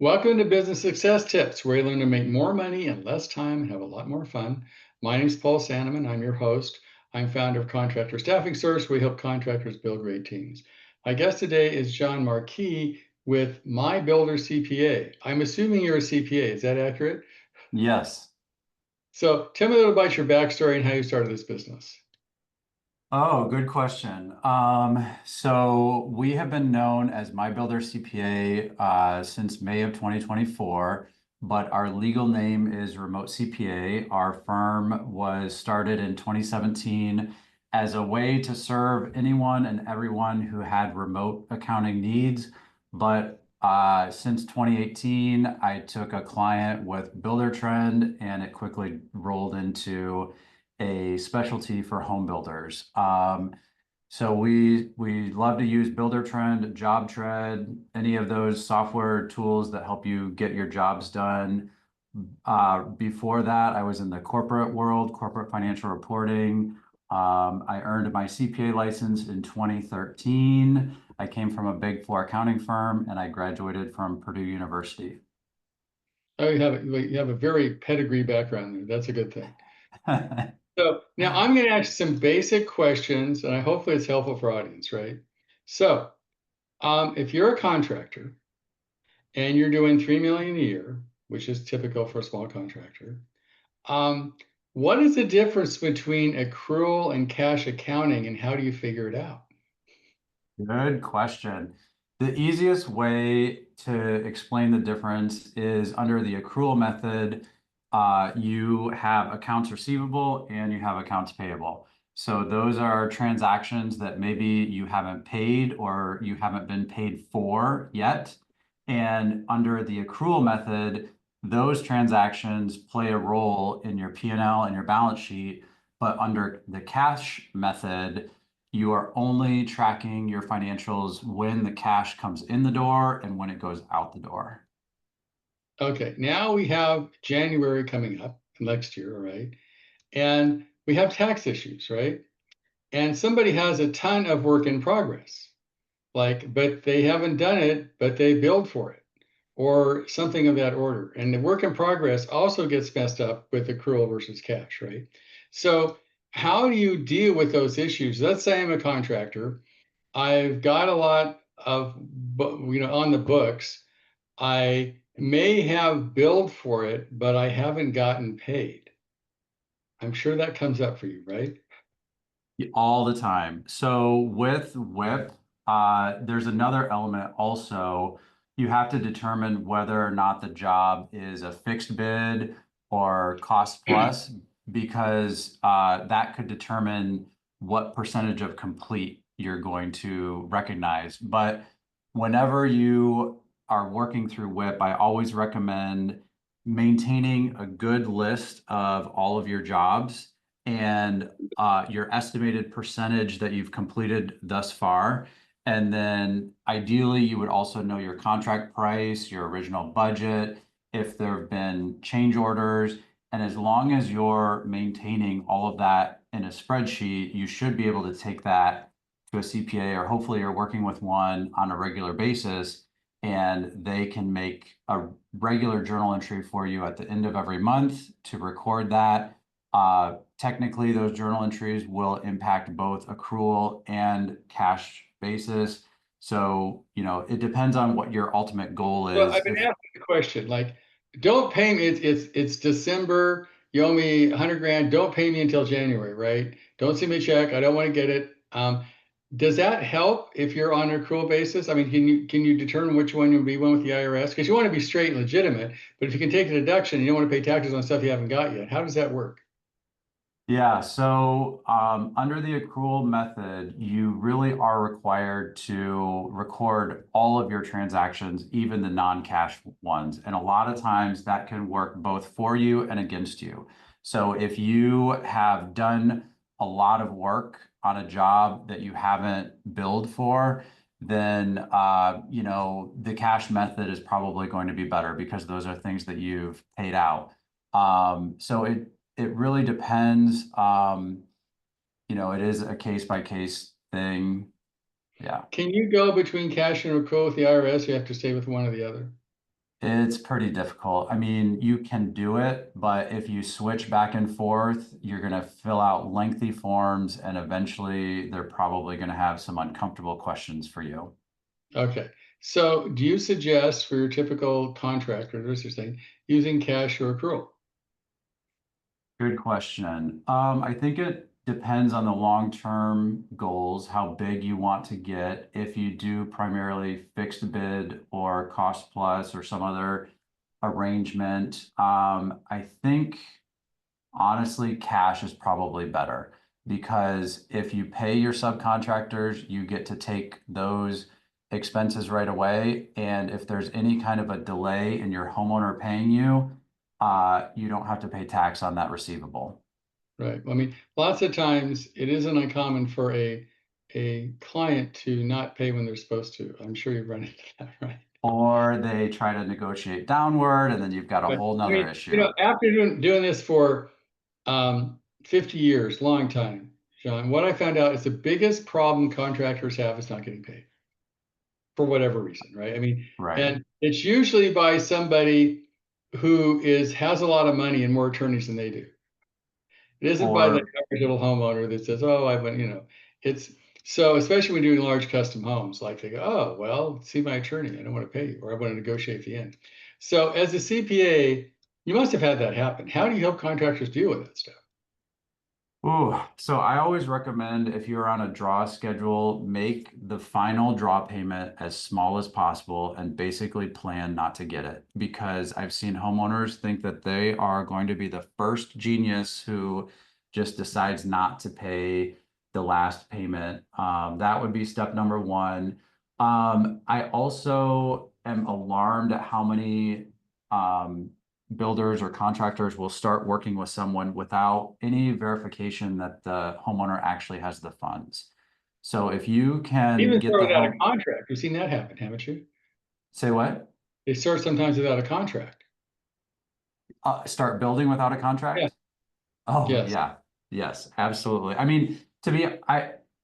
Welcome to Business Success Tips, where you learn to make more money in less time and have a lot more fun. My name is Paul Sanneman. I'm your host. I'm founder of Contractor Staffing Source. We help contractors build great teams. My guest today is Jon Markee with My Builder CPA. I'm assuming you're a CPA. Is that accurate? Yes. So tell me a little about your backstory and how you started this business. Oh, good question. So we have been known as My Builder CPA since May of 2024, but our legal name is Remote CPA. Our firm was started in 2017 as a way to serve anyone and everyone who had remote accounting needs. But since 2018, I took a client with BuilderTrend, and it quickly rolled into a specialty for home builders. So we love to use BuilderTrend, JobTread, any of those software tools that help you get your jobs done. Before that, I was in the corporate world, corporate financial reporting. I earned my CPA license in 2013. I came from a Big Four accounting firm, and I graduated from Purdue University. Oh, you have a very pedigree background there. That's a good thing. So now I'm going to ask some basic questions, and hopefully it's helpful for audience, right? So if you're a contractor and you're doing $3 million a year, which is typical for a small contractor, what is the difference between accrual and cash accounting, and how do you figure it out? Good question. The easiest way to explain the difference is under the accrual method. You have accounts receivable and you have accounts payable. So those are transactions that maybe you haven't paid or you haven't been paid for yet. And under the accrual method, those transactions play a role in your P&L and your balance sheet. But under the cash method, you are only tracking your financials when the cash comes in the door and when it goes out the door. Okay, now we have January coming up next year, right? And we have tax issues, right? And somebody has a ton of work in progress, but they haven't done it, but they billed for it, or something of that order. And the work in progress also gets messed up with accrual versus cash, right? So how do you deal with those issues? Let's say I'm a contractor. I've got a lot of, on the books. I may have billed for it, but I haven't gotten paid. I'm sure that comes up for you, right? All the time. So with WIP, there's another element also. You have to determine whether or not the job is a fixed bid or cost plus, because that could determine what percentage of complete you're going to recognize. But whenever you are working through WIP, I always recommend maintaining a good list of all of your jobs and your estimated percentage that you've completed thus far. And then ideally, you would also know your contract price, your original budget, if there have been change orders. And as long as you're maintaining all of that in a spreadsheet, you should be able to take that to a CPA, or hopefully you're working with one on a regular basis, and they can make a regular journal entry for you at the end of every month to record that. Technically, those journal entries will impact both accrual and cash basis. So, it depends on what your ultimate goal Well, is. I've been asking the question, don't pay me. It's December. You owe me 100 grand. Don't pay me until January, right? Don't send me a check. I don't want to get it. Does that help if you're on an accrual basis? I mean, can you determine which one you'll be one with the IRS? Because you want to be straight and legitimate, but if you can take a deduction, you don't want to pay taxes on stuff you haven't got yet. How does that work? Yeah, so under the accrual method, you really are required to record all of your transactions, even the non-cash ones. And a lot of times that can work both for you and against you. So if you have done a lot of work on a job that you haven't billed for, then the cash method is probably going to be better because those are things that you've paid out. So it really depends. It is a case by case thing. Yeah, Can you go between cash and accrual with the IRS? You have to stay with one or the other. It's pretty difficult. I mean, you can do it, but if you switch back and forth, you're going to fill out lengthy forms and eventually they're probably going to have some uncomfortable questions for you. Okay. So do you suggest for your typical contractor, as you're saying, using cash or accrual? Good question. I think it depends on the long-term goals, how big you want to get. If you do primarily fixed bid or cost plus or some other arrangement, I think honestly, cash is probably better because if you pay your subcontractors, you get to take those expenses right away. And if there's any kind of a delay in your homeowner paying you, you don't have to pay tax on that receivable. Right. I mean, lots of times it isn't uncommon for a client to not pay when they're supposed to. I'm sure you've run into that, right? Or they try to negotiate downward, and then you've got a But whole I nother mean, issue. after doing this for 50 years, long time, John, what I found out is the biggest problem contractors have is not getting paid for whatever reason, right? I mean, Right. and it's usually by somebody who has a lot of money and more attorneys than they do. It isn't by the Or average little homeowner that says, "Oh, I went," it's so especially when doing large custom homes, like they go, "Oh, well, see my attorney. I don't want to pay you, or I want to negotiate the end." So as a CPA, you must have had that happen. How do you help contractors deal with that stuff? Ooh, so I always recommend if you're on a draw schedule, make the final draw payment as small as possible and basically plan not to get it because I've seen homeowners think that they are going to be the first genius who just decides not to pay the last payment. That would be step number one. I also am alarmed at how many builders or contractors will start working with someone without any verification that the homeowner actually has the funds. So if you can Even get start the without a home, contract. You've seen that happen, haven't you? say what? They start sometimes without a contract. Start building without a Yeah. contract? Oh, Yes. yeah. Yes, absolutely. I mean,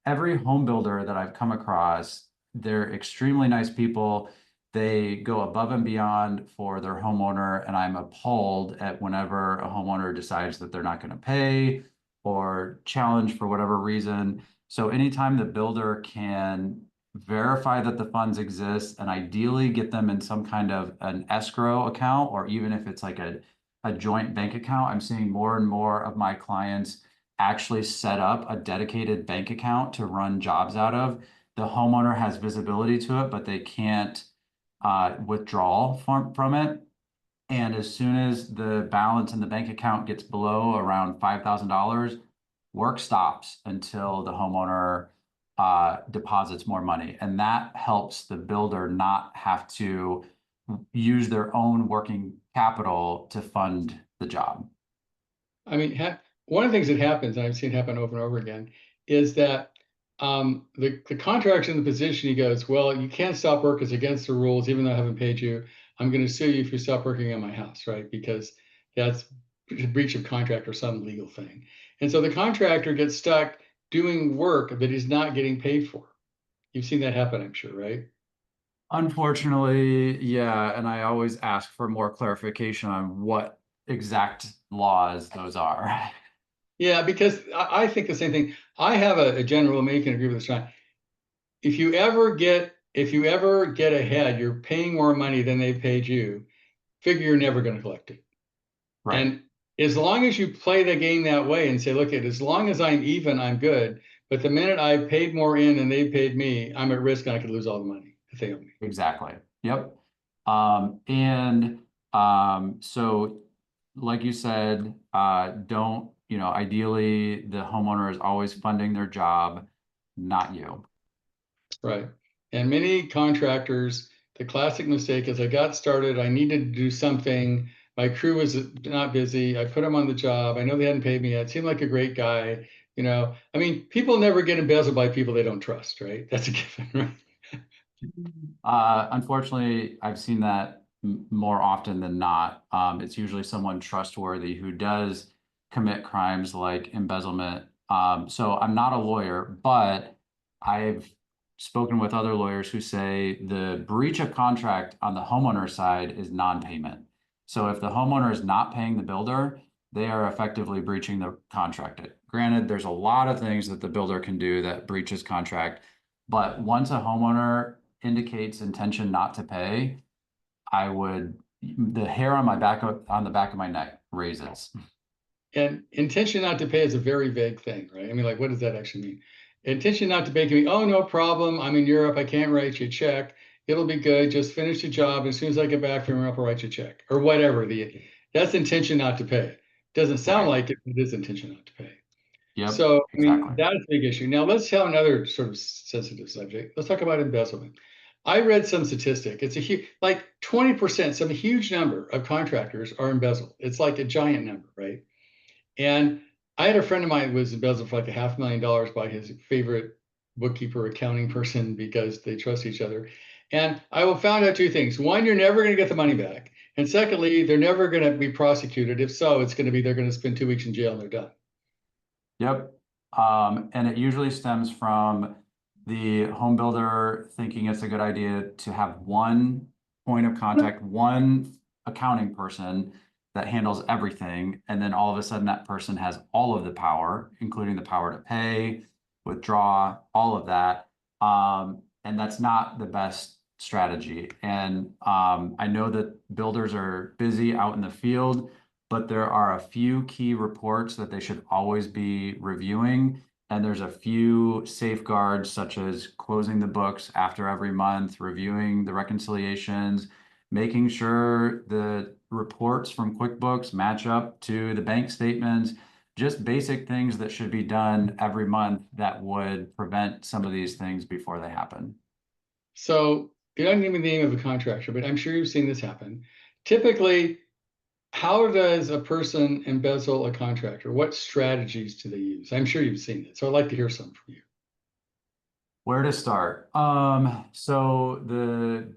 every home builder that I've come across, they're extremely nice people. They go above and beyond for their homeowner, and I'm appalled at whenever a homeowner decides that they're not going to pay or challenge for whatever reason. So anytime the builder can verify that the funds exist and ideally get them in some kind of an escrow account, or even if it's like a joint bank account. I'm seeing more and more of my clients actually set up a dedicated bank account to run jobs out of. The homeowner has visibility to it, but they can't withdraw from it. And as soon as the balance in the bank account gets below around $5,000, work stops until the homeowner deposits more money. And that helps the builder not have to use their own working capital to fund the job. I mean, one of the things that happens, and I've seen happen over and over again, is that the contractor's in the position, he goes, "Well, you can't stop work. It's against the rules, even though I haven't paid you. I'm going to sue you if you stop working on my house," right? Because that's a breach of contract or some legal thing. And so the contractor gets stuck doing work that he's not getting paid for. You've seen that happen, I'm sure, right? Unfortunately, yeah, and I always ask for more clarification on what exact laws those are. Yeah, because I think the same thing. I have a general rule, maybe you can agree with this, John. If you ever get ahead, you're paying more money than they paid you, figure you're never going to collect it. Right, And as long as you play the game that way and say, look, as long as I'm even, I'm good. But the minute I paid more in than they paid me, I'm at risk and I could lose all the money that they owe me. exactly. Yep. And so like you said, don't, ideally the homeowner is always funding their job, not you. Right. And many contractors, the classic mistake is I got started, I needed to do something. My crew was not busy. I put them on the job. I know they hadn't paid me yet. Seemed like a great guy. I mean, people never get embezzled by people they don't trust, right? That's a given, right? Unfortunately, I've seen that more often than not. It's usually someone trustworthy who does commit crimes like embezzlement. So I'm not a lawyer, but I've spoken with other lawyers who say the breach of contract on the homeowner side is non-payment. So if the homeowner is not paying the builder, they are effectively breaching the contract. Granted, there's a lot of things that the builder can do that breaches contract, but once a homeowner indicates intention not to pay, the hair on the back of my neck raises. And intention not to pay is a very vague thing, right? I mean, like, what does that actually mean? Intention not to pay can mean, oh, no problem. I'm in Europe. I can't write you a check. It'll be good. Just finish the job. As soon as I get back from Europe, I'll write you a check or whatever. That's intention not to pay. Doesn't sound like it, but it is intention not to pay. Yep, So, I mean, exactly. that is a big issue. Now, let's have another sort of sensitive subject. Let's talk about embezzlement. I read some statistic. It's a huge, like 20%, some huge number of contractors are embezzled. It's like a giant number, right? And I had a friend of mine who was embezzled for like $500,000 by his favorite bookkeeper accounting person because they trust each other. And I found out two things. One, you're never going to get the money back. And secondly, they're never going to be prosecuted. If so, it's going to be they're going to spend 2 weeks in jail and they're done. Yep. And it usually stems from the home builder thinking it's a good idea to have one point of contact, one accounting person that handles everything. And then all of a sudden that person has all of the power, including the power to pay, withdraw, all of that. And that's not the best strategy. And I know that builders are busy out in the field, but there are a few key reports that they should always be reviewing. And there's a few safeguards, such as closing the books after every month, reviewing the reconciliations, making sure the reports from QuickBooks match up to the bank statements, just basic things that should be done every month that would prevent some of these things before they happen. So you don't name the name of a contractor, but I'm sure you've seen this happen. Typically, how does a person embezzle a contractor? What strategies do they use? I'm sure you've seen it. So I'd like to hear some from you. Where to start? So so the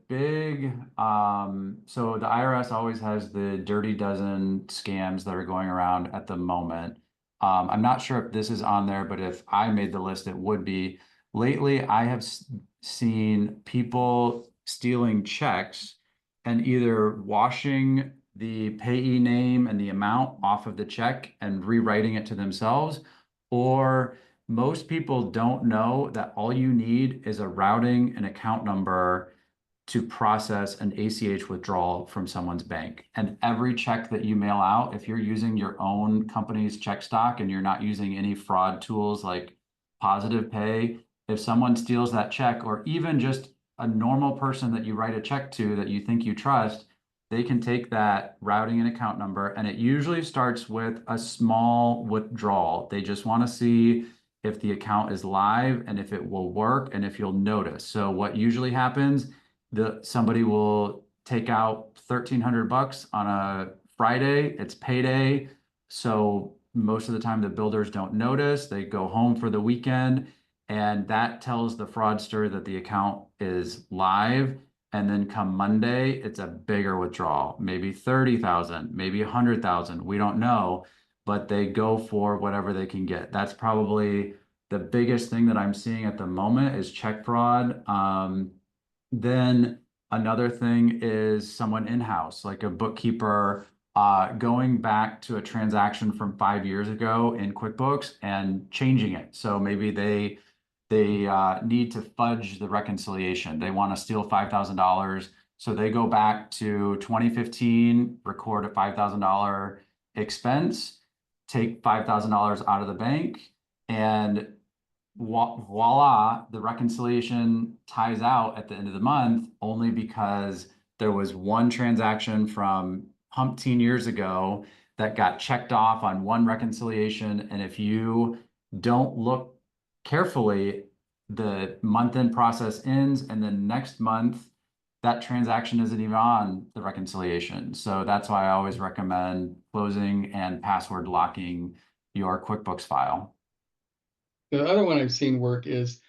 IRS always has the dirty dozen scams that are going around at the moment. I'm not sure if this is on there, but if I made the list, it would be. Lately, I have seen people stealing checks and either washing the payee name and the amount off of the check and rewriting it to themselves, or most people don't know that all you need is a routing and account number to process an ACH withdrawal from someone's bank. And every check that you mail out, if you're using your own company's check stock and you're not using any fraud tools like Positive Pay, if someone steals that check, or even just a normal person that you write a check to that you think you trust, they can take that routing and account number, and it usually starts with a small withdrawal. They just want to see if the account is live and if it will work and if you'll notice. So what usually happens, somebody will take out $1,300 on a Friday, it's payday. So most of the time the builders don't notice, they go home for the weekend, and that tells the fraudster that the account is live. And then come Monday, it's a bigger withdrawal, maybe 30,000, maybe 100,000. We don't know, but they go for whatever they can get. That's probably the biggest thing that I'm seeing at the moment is check fraud. Then another thing is someone in-house, like a bookkeeper, going back to a transaction from 5 years ago in QuickBooks and changing it. So maybe they need to fudge the reconciliation. They want to steal $5,000. So they go back to 2015, record a $5,000 expense, take $5,000 out of the bank, and voila, the reconciliation ties out at the end of the month only because there was one transaction from umpteen years ago that got checked off on one reconciliation. And if you don't look carefully, the month-end process ends, and then next month, that transaction isn't even on the reconciliation. So that's why I always recommend closing and password locking your QuickBooks file. The other one I've seen work is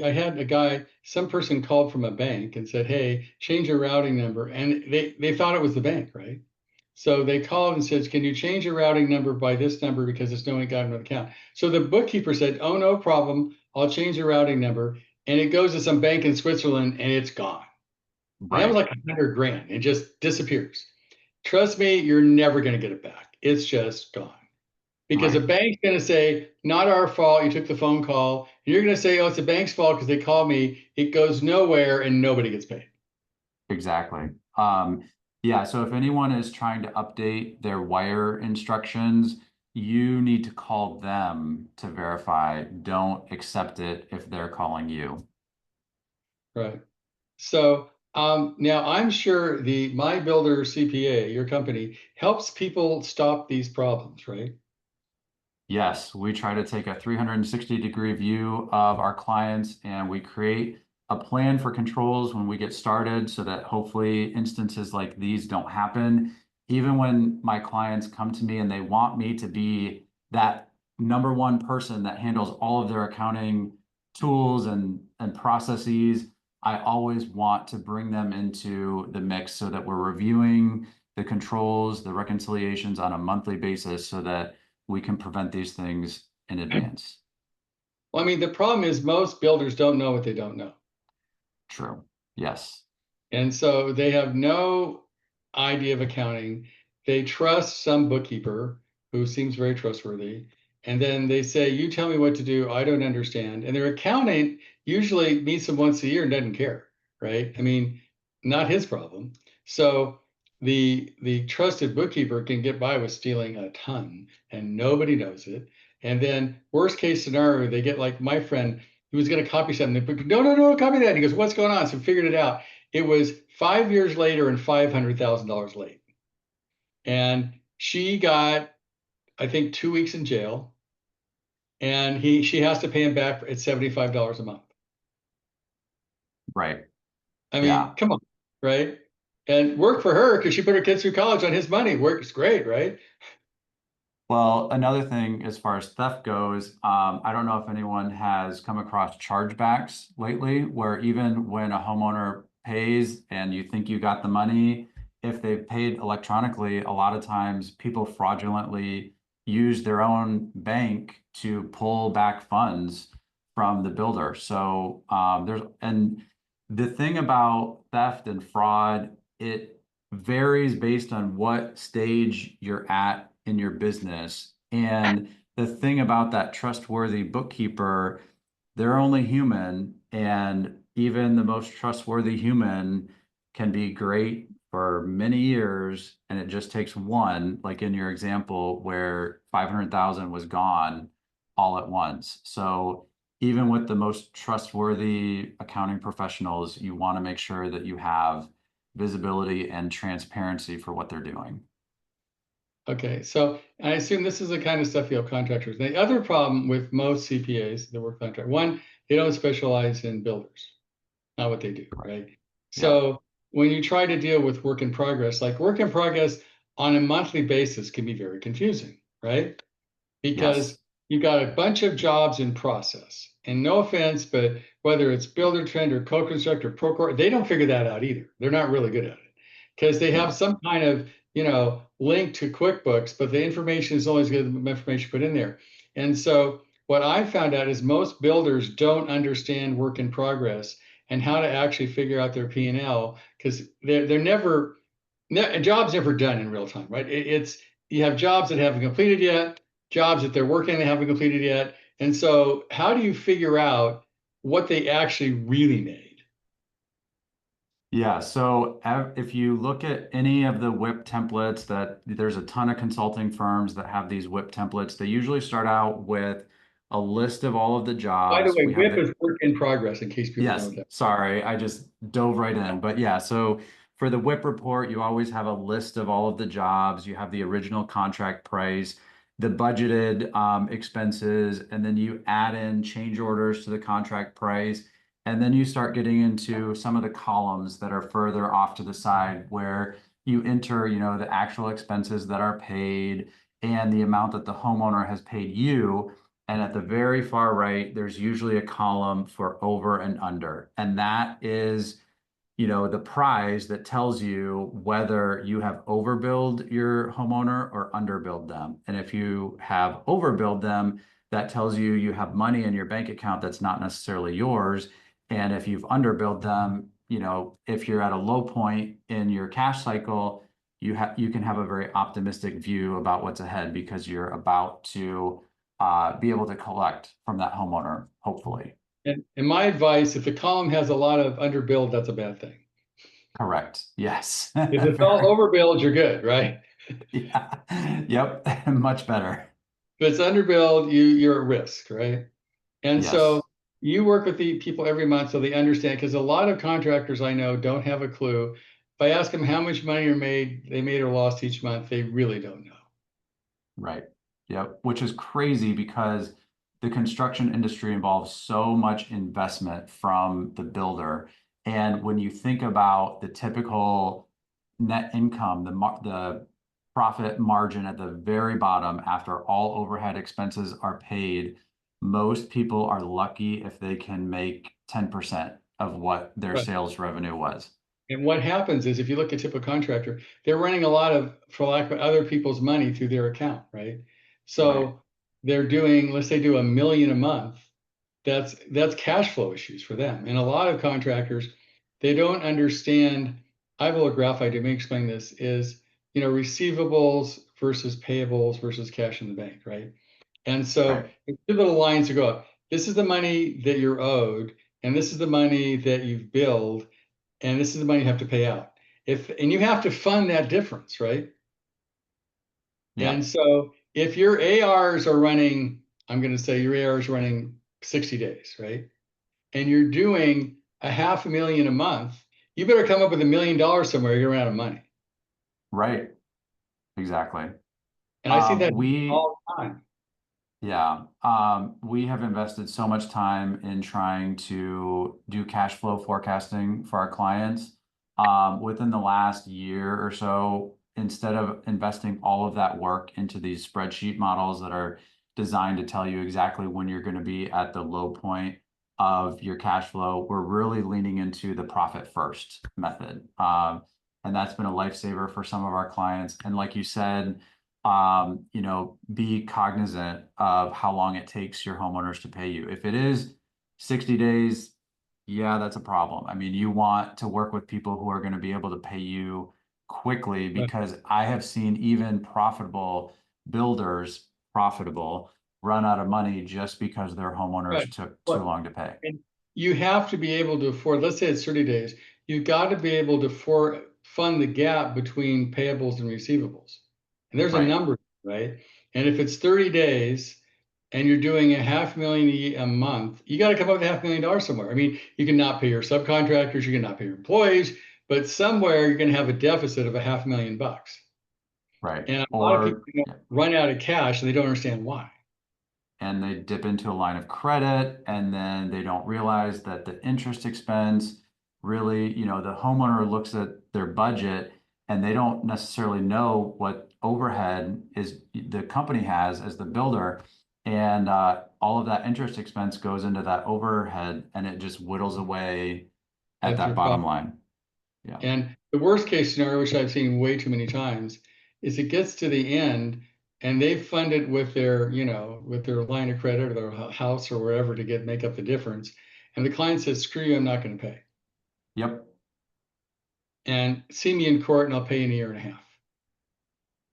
I had a guy, some person called from a bank and said, hey, change your routing number. And they thought it was the bank, right? So they called and said, can you change your routing number by this number because it's no one got an account. So the bookkeeper said, oh, no problem. I'll change the routing number. and it goes to some bank in Switzerland and it's gone. And that was Right. like 100 grand. It just disappears. Trust me, you're never going to get it back. It's just gone. Because a Right. bank's going to say, not our fault, you took the phone call. And you're going to say, oh, it's the bank's fault because they called me. It goes nowhere and nobody gets paid. Exactly. Yeah, so if anyone is trying to update their wire instructions, you need to call them to verify. Don't accept it if they're calling you. Right. So now I'm sure the My Builder CPA, your company, helps people stop these problems, right? Yes, we try to take a 360-degree view of our clients and we create a plan for controls when we get started so that hopefully instances like these don't happen. Even when my clients come to me and they want me to be that number one person that handles all of their accounting tools and processes, I always want to bring them into the mix so that we're reviewing the controls, the reconciliations on a monthly basis so that we can prevent these things in advance. Well, I mean, the problem is most builders don't know what they don't know. True. Yes. And so they have no idea of accounting. They trust some bookkeeper who seems very trustworthy. And then they say, you tell me what to do. I don't understand. And their accountant usually meets them once a year and doesn't care, right? I mean, not his problem. So the trusted bookkeeper can get by with stealing a ton and nobody knows it. And then worst case scenario, they get like my friend who was going to copy something. But no, copy that. And he goes, what's going on? So figured it out. It was 5 years later and $500,000 late. And she got, I think, 2 weeks in jail. And she has to pay him back at $75 a month. Right. I Yeah. mean, come on, right? And work for her because she put her kids through college on his money. Works great, right? Well, another thing as far as theft goes, I don't know if anyone has come across chargebacks lately, where even when a homeowner pays and you think you got the money, if they've paid electronically, a lot of times people fraudulently use their own bank to pull back funds from the builder. So and the thing about theft and fraud, it varies based on what stage you're at in your business. And the thing about that trustworthy bookkeeper, they're only human, and even the most trustworthy human can be great for many years, and it just takes one, like in your example where 500,000 was gone all at once. So even with the most trustworthy accounting professionals, you want to make sure that you have visibility and transparency for what they're doing. Okay, so I assume this is the kind of stuff you have contractors. The other problem with most CPAs that work contract, one, they don't specialize in builders, not what they do, Right. right? Yep. So when you try to deal with work in progress, like work in progress on a monthly basis can be very confusing, right? Because Yes. you've got a bunch of jobs in process. And no offense, but whether it's BuilderTrend or Co-Construct or Procore, they don't figure that out either. They're not really good at it because they have No. some kind of, link to QuickBooks, but the information is only as good as the information put in there. And so what I found out is most builders don't understand work in progress and how to actually figure out their P&L because they're never, jobs never done in real time, right? It's you have jobs that haven't completed yet, jobs that they're working they haven't completed yet, and so how do you figure out what they actually really made? Yeah, so if you look at any of the WIP templates, that there's a ton of consulting firms that have these WIP templates. They usually start out with a list of all of the By the jobs. way, We have WIP the is work in progress, in case people don't know Yes, that. sorry, I just dove right in. But yeah, so for the WIP report, you always have a list of all of the jobs. You have the original contract price, the budgeted expenses, and then you add in change orders to the contract price. And then you start getting into some of the columns that are further off to the side where you enter, the actual expenses that are paid and the amount that the homeowner has paid you. And at the very far right, there's usually a column for over and under. And that is, the prize that tells you whether you have overbilled your homeowner or underbilled them. And if you have overbilled them, that tells you you have money in your bank account that's not necessarily yours. And if you've underbilled them, you know, if you're at a low point in your cash cycle, you can have a very optimistic view about what's ahead because you're about to be able to collect from that homeowner, hopefully. And my advice, if the column has a lot of underbilled, that's a bad thing. Correct. Yes. If it's all overbilled, you're good, right? Yeah. Yep. Much better. If it's underbilled, you're at risk, right? And so Yes. you work with the people every month so they understand, because a lot of contractors I know don't have a clue. If I ask them how much money they made or lost each month, they really don't know. Right. Yep. Which is crazy because the construction industry involves so much investment from the builder. And when you think about the typical net income, the profit margin at the very bottom after all overhead expenses are paid, most people are lucky if they can make 10% of what their Right. sales revenue was. And what happens is if you look at typical contractor, they're running a lot of, for lack of other people's money through their account, right? Right. So they're doing, let's say do $1 million a month. That's cash flow issues for them. And a lot of contractors, they don't understand. I have a little graph I do. Let me explain this is, receivables versus payables versus cash in the bank, right? And so Right. two little lines to go up. This is the money that you're owed, and this is the money that you've billed, and this is the money you have to pay out. And you have to fund that difference, right? And Yep. so if your ARs are running, I'm going to say your AR is running 60 days, right? And you're doing a $500,000 a month, you better come up with $1 million somewhere. You're out of money. Right. Exactly. And I see that We all the time. Yeah, we have invested so much time in trying to do cash flow forecasting for our clients. Within the last year or so, instead of investing all of that work into these spreadsheet models that are designed to tell you exactly when you're going to be at the low point of your cash flow, we're really leaning into the profit first method. And that's been a lifesaver for some of our clients. And like you said, be cognizant of how long it takes your homeowners to pay you. If it is 60 days, yeah, that's a problem. I mean, you want to work with people who are going to be able to pay you quickly Right. because I have seen even profitable builders run out of money just because their Right. homeowners took too What? long to pay. And you have to be able to afford, let's say it's 30 days, you've got to be able to fund the gap between payables and receivables. And there's a Right, number, right? And if it's 30 days and you're doing a $500,000 a month, you got to come up with $500,000 somewhere. I mean, you can not pay your subcontractors, you can not pay your employees, but somewhere you're going to have a deficit of a $500,000. right. And a lot of people Or run out of cash and they don't understand why. and they dip into a line of credit and then they don't realize that the interest expense really, the homeowner looks at their budget and they don't necessarily know what overhead is the company has as the builder. And all of that interest expense goes into that overhead and it just whittles away at At their that bottom profit. line. Yeah. And the worst case scenario, which I've seen way too many times, is it gets to the end and they fund it with with their line of credit or their house or wherever to make up the difference. And the client says, screw you, I'm not going to pay. Yep. And see me in court and I'll pay you in a year and a half.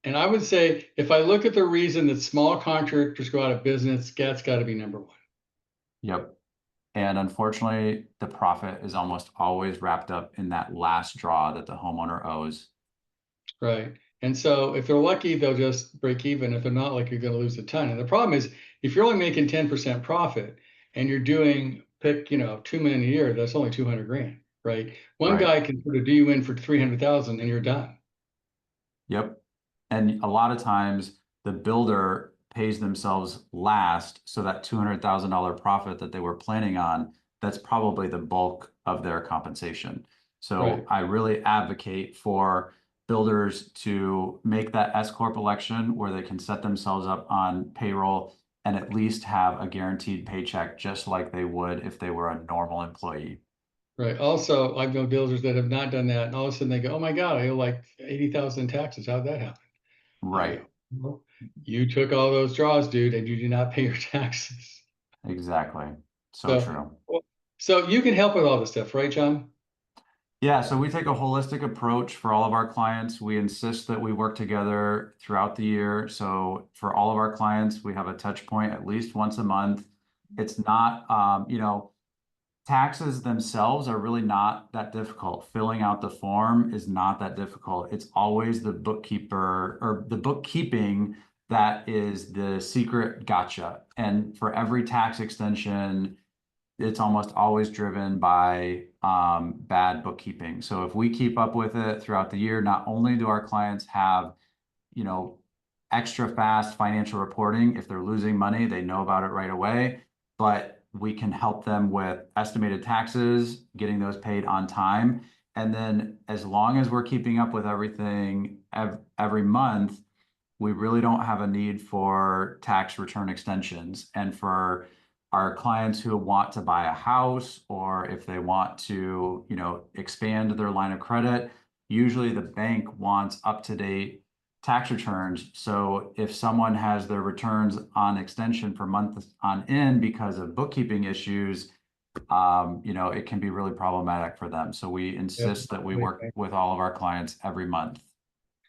And I would say, if I look at the reason that small contractors go out of business, that's got to be number one. Yep. And unfortunately, the profit is almost always wrapped up in that last draw that the homeowner owes. Right. And so if they're lucky, they'll just break even. If they're not lucky, you're going to lose a ton. And the problem is, if you're only making 10% profit and you're doing 2 million a year, that's only 200 grand, right? One Right. guy can sort of do you in for 300,000 and you're done. Yep. And a lot of times the builder pays themselves last. So that $200,000 profit that they were planning on, that's probably the bulk of their compensation. So Right. I really advocate for builders to make that S Corp election where they can set themselves up on payroll and at least have a guaranteed paycheck, just like they would if they were a normal employee. Right. Also, I've known builders that have not done that. And all of a sudden they go, oh my God, I owe like 80,000 in taxes. How'd that happen? I go, Right. well, you took all those draws, dude, and you did not pay your taxes. Exactly. So So true. So you can help with all this stuff, right, John? Yeah, so we take a holistic approach for all of our clients. We insist that we work together throughout the year. So for all of our clients, we have a touch point at least once a month. It's not, taxes themselves are really not that difficult. Filling out the form is not that difficult. It's always the bookkeeper or the bookkeeping that is the secret gotcha. And for every tax extension, it's almost always driven by bad bookkeeping. So if we keep up with it throughout the year, not only do our clients have, you know, extra fast financial reporting, if they're losing money, they know about it right away, but we can help them with estimated taxes, getting those paid on time. And then as long as we're keeping up with everything every month, we really don't have a need for tax return extensions. And for our clients who want to buy a house, or if they want to, expand their line of credit, usually the bank wants up-to-date tax returns. So if someone has their returns on extension for months on end because of bookkeeping issues, it can be really problematic for them. So we Yep. insist that we work with all of our clients every month.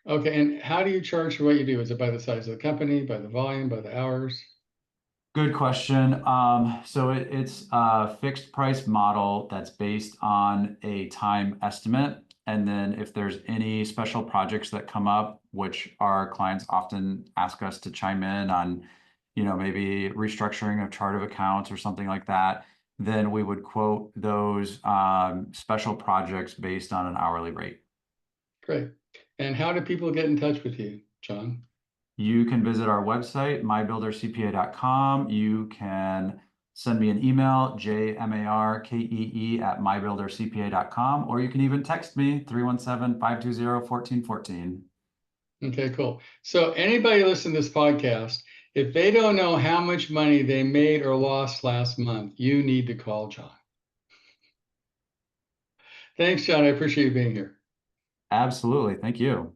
Okay, and how do you charge for what you do? Is it by the size of the company, by the volume, by the hours? Good question. So it's a fixed price model that's based on a time estimate. And then if there's any special projects that come up, which our clients often ask us to chime in on, maybe restructuring of chart of accounts or something like that, then we would quote those special projects based on an hourly rate. Great. And how do people get in touch with you, John? You can visit our website, mybuildercpa.com. You can send me an email, jmarkee@mybuildercpa.com, or you can even text me, 317-520-1414. Okay, cool. So anybody listening to this podcast, if they don't know how much money they made or lost last month, you need to call John. Thanks, John. I appreciate you being here. Absolutely. Thank you.